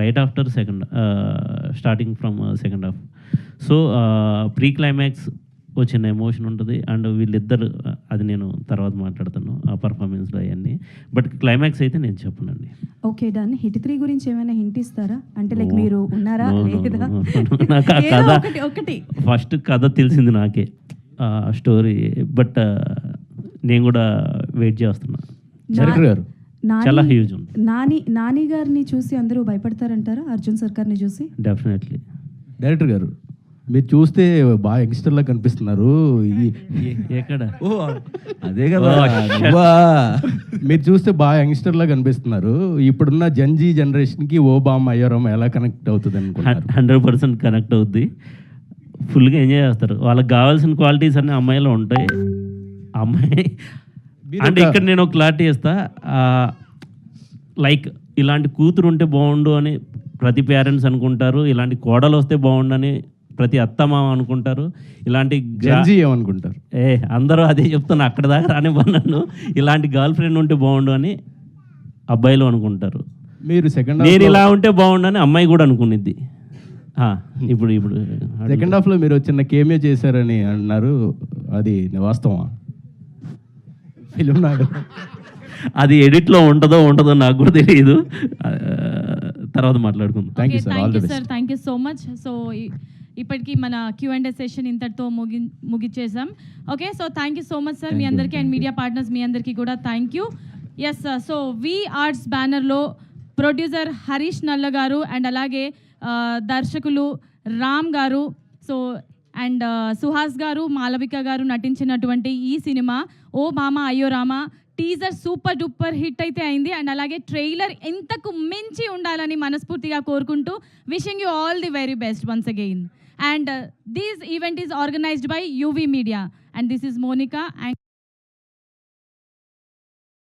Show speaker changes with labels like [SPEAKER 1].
[SPEAKER 1] Right after second starting from second half. So pre climax వచ్చిన emotion ఉంటుంది. And వీళ్ళిద్దరు అది నేను తర్వాత మాట్లాడతాను ఆ పర్ఫార్మెన్స్లో అవన్నీ. బట్ క్లైమాక్స్ అయితే నేను చెప్పనండి.
[SPEAKER 2] Okay done. హిట్ 3 గురించి ఏమైనా హింట్ ఇస్తారా? అంటే లైక్ మీరు ఉన్నారా లేదా?
[SPEAKER 1] నాకు ఆ కథ
[SPEAKER 2] ఒకటి
[SPEAKER 1] ఫస్ట్ కథ తెలిసింది నాకే, స్టోరీ. బట్ నేను కూడా వెయిట్ చేస్తున్నా.
[SPEAKER 3] డైరెక్టర్ గారు
[SPEAKER 1] చాలా హ్యూజ్ ఉంది.
[SPEAKER 2] నాని గారిని చూసి అందరూ భయపడతారంటారా? అర్జున్ సర్కార్ని చూసి?
[SPEAKER 1] డెఫినెట్లీ.
[SPEAKER 3] డైరెక్టర్ గారు మీరు చూస్తే బాగా యంగ్స్టర్లా కనిపిస్తున్నారు.
[SPEAKER 1] ఎక్కడ?
[SPEAKER 3] ఓ అదే కదా, మీరు చూస్తే బాగా యంగ్స్టర్లా కనిపిస్తున్నారు. ఇప్పుడున్న జెన్జీ జనరేషన్కి ఓ బామ్ అయ్యారామ ఎలా కనెక్ట్ అవుతుంది అనుకుంటున్నారు?
[SPEAKER 1] 100% కనెక్ట్ అవుద్ది. ఫుల్గా ఎంజాయ్ చేస్తారు. వాళ్ళకి కావాల్సిన క్వాలిటీస్ అన్నీ అమ్మాయిలో ఉంటాయి. అమ్మాయి అంటే ఇక్కడ నేను ఒక క్లారిటీ ఇస్తా. లైక్ ఇలాంటి కూతురు ఉంటే బాగుండు అని ప్రతి పేరెంట్స్ అనుకుంటారు. ఇలాంటి కోడలు వస్తే బాగుండు అని ప్రతి అత్తమామ అనుకుంటారు. ఇలాంటి
[SPEAKER 3] జెన్జీ ఏమనుకుంటారు?
[SPEAKER 1] అందరూ అదే చెప్తున్నా, అక్కడ దాకా రానివ్వను. ఇలాంటి గర్ల్ ఫ్రెండ్ ఉంటే బాగుండు అని అబ్బాయిలు అనుకుంటారు.
[SPEAKER 3] మీరు
[SPEAKER 1] నేను ఇలా ఉంటే బాగుండు అని అమ్మాయి కూడా అనుకునిద్ది. ఇప్పుడు
[SPEAKER 3] సెకండ్ హాఫ్లో మీరు చిన్న కేమియో చేశారని అన్నారు, అది వాస్తవా? ఫిలిం నాడు
[SPEAKER 1] అది ఎడిట్లో ఉంటుందో నాకు కూడా తెలియదు. తర్వాత మాట్లాడుకుందాం.
[SPEAKER 3] Thank you sir. All the
[SPEAKER 4] sir,
[SPEAKER 3] best.
[SPEAKER 4] Thank you so much. So ఇప్పటికీ మన Q&A సెషన్ ఇంతటితో ముగిచ్చేసాం. Okay, so thank you so much sir మీ అందరికీ, అండ్ మీడియా పార్ట్నర్స్ మీ అందరికీ కూడా thank you. Yes sir, so V Arts బ్యానర్లో ప్రొడ్యూసర్ హరీష్ నల్ల గారు అండ్ అలాగే దర్శకులు రామ్ గారు, సో అండ్ సుహాస్ గారు, మాలవిక గారు నటించినటువంటి ఈ సినిమా ఓ మామ అయ్యో Rama teaser super duper hit అయితే అయింది. అండ్ అలాగే ట్రైలర్ ఇంతకు మించి ఉండాలని మనస్ఫూర్తిగా కోరుకుంటూ wishing you all the very best once again. And this event is organized by UV Media, and this is Monica and